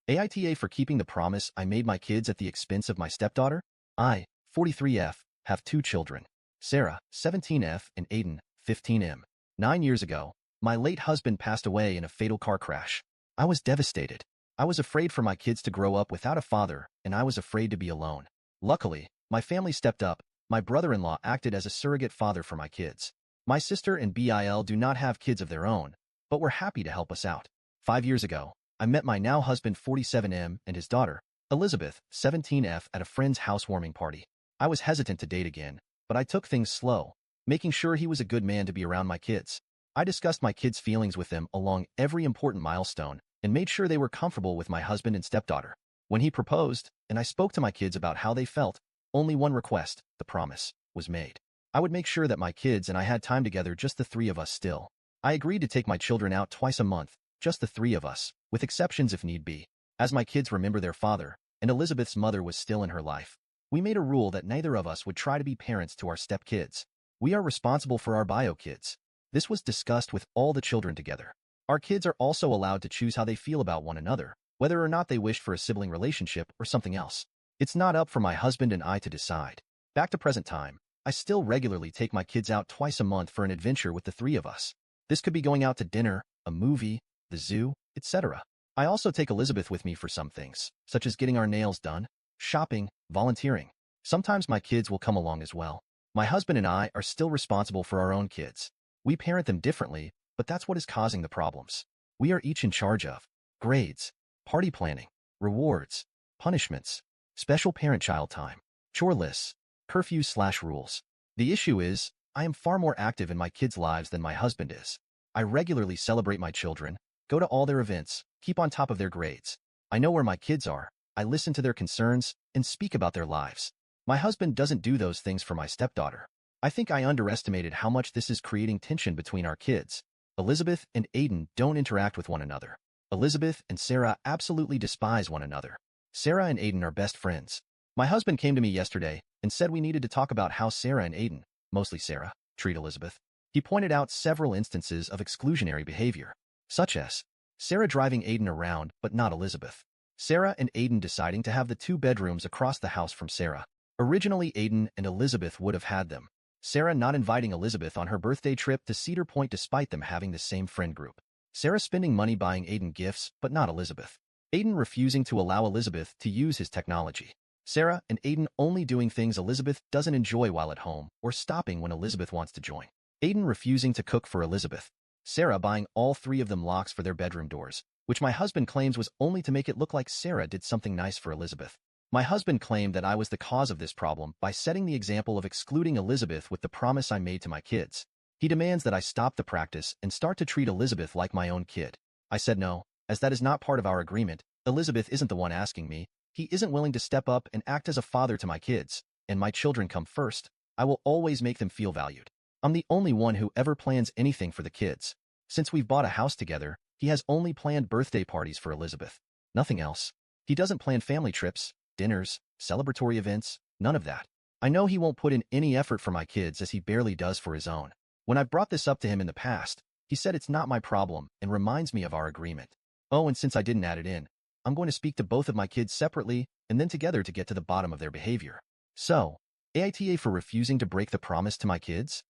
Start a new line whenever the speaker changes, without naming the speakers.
AITA for keeping the promise I made my kids at the expense of my stepdaughter. I, 43F, have two children, Sarah, 17F, and Aiden, 15M. 9 years ago, my late husband passed away in a fatal car crash. I was devastated. I was afraid for my kids to grow up without a father, and I was afraid to be alone. Luckily, my family stepped up. My brother-in-law acted as a surrogate father for my kids. My sister and Bill do not have kids of their own, but were happy to help us out. 5 years ago, I met my now husband 47M and his daughter, Elizabeth, 17F, at a friend's housewarming party. I was hesitant to date again, but I took things slow, making sure he was a good man to be around my kids. I discussed my kids' feelings with them along every important milestone and made sure they were comfortable with my husband and stepdaughter. When he proposed, and I spoke to my kids about how they felt, only one request, the promise, was made. I would make sure that my kids and I had time together, just the three of us still. I agreed to take my children out twice a month, just the three of us, with exceptions if need be. As my kids remember their father, and Elizabeth's mother was still in her life, we made a rule that neither of us would try to be parents to our stepkids. We are responsible for our bio kids. This was discussed with all the children together. Our kids are also allowed to choose how they feel about one another, whether or not they wished for a sibling relationship or something else. It's not up for my husband and I to decide. Back to present time, I still regularly take my kids out twice a month for an adventure with the three of us. This could be going out to dinner, a movie, the zoo, etc. I also take Elizabeth with me for some things, such as getting our nails done, shopping, volunteering. Sometimes my kids will come along as well. My husband and I are still responsible for our own kids. We parent them differently, but that's what is causing the problems. We are each in charge of grades, party planning, rewards, punishments, special parent-child time, chore lists, curfews/rules. The issue is, I am far more active in my kids' lives than my husband is. I regularly celebrate my children, go to all their events, keep on top of their grades. I know where my kids are, I listen to their concerns, and speak about their lives. My husband doesn't do those things for my stepdaughter. I think I underestimated how much this is creating tension between our kids. Elizabeth and Aiden don't interact with one another. Elizabeth and Sarah absolutely despise one another. Sarah and Aiden are best friends. My husband came to me yesterday and said we needed to talk about how Sarah and Aiden, mostly Sarah, treat Elizabeth. He pointed out several instances of exclusionary behavior, such as Sarah driving Aiden around but not Elizabeth. Sarah and Aiden deciding to have the two bedrooms across the house from Sarah. Originally, Aiden and Elizabeth would have had them. Sarah not inviting Elizabeth on her birthday trip to Cedar Point despite them having the same friend group. Sarah spending money buying Aiden gifts but not Elizabeth. Aiden refusing to allow Elizabeth to use his technology. Sarah and Aiden only doing things Elizabeth doesn't enjoy while at home or stopping when Elizabeth wants to join. Aiden refusing to cook for Elizabeth. Sarah buying all three of them locks for their bedroom doors, which my husband claims was only to make it look like Sarah did something nice for Elizabeth. My husband claimed that I was the cause of this problem by setting the example of excluding Elizabeth with the promise I made to my kids. He demands that I stop the practice and start to treat Elizabeth like my own kid. I said no, as that is not part of our agreement. Elizabeth isn't the one asking me. He isn't willing to step up and act as a father to my kids, and my children come first. I will always make them feel valued. I'm the only one who ever plans anything for the kids. Since we've bought a house together, he has only planned birthday parties for Elizabeth. Nothing else. He doesn't plan family trips, dinners, celebratory events, none of that. I know he won't put in any effort for my kids as he barely does for his own. When I've brought this up to him in the past, he said it's not my problem and reminds me of our agreement. Oh, and since I didn't add it in, I'm going to speak to both of my kids separately and then together to get to the bottom of their behavior. So, AITA for refusing to break the promise to my kids?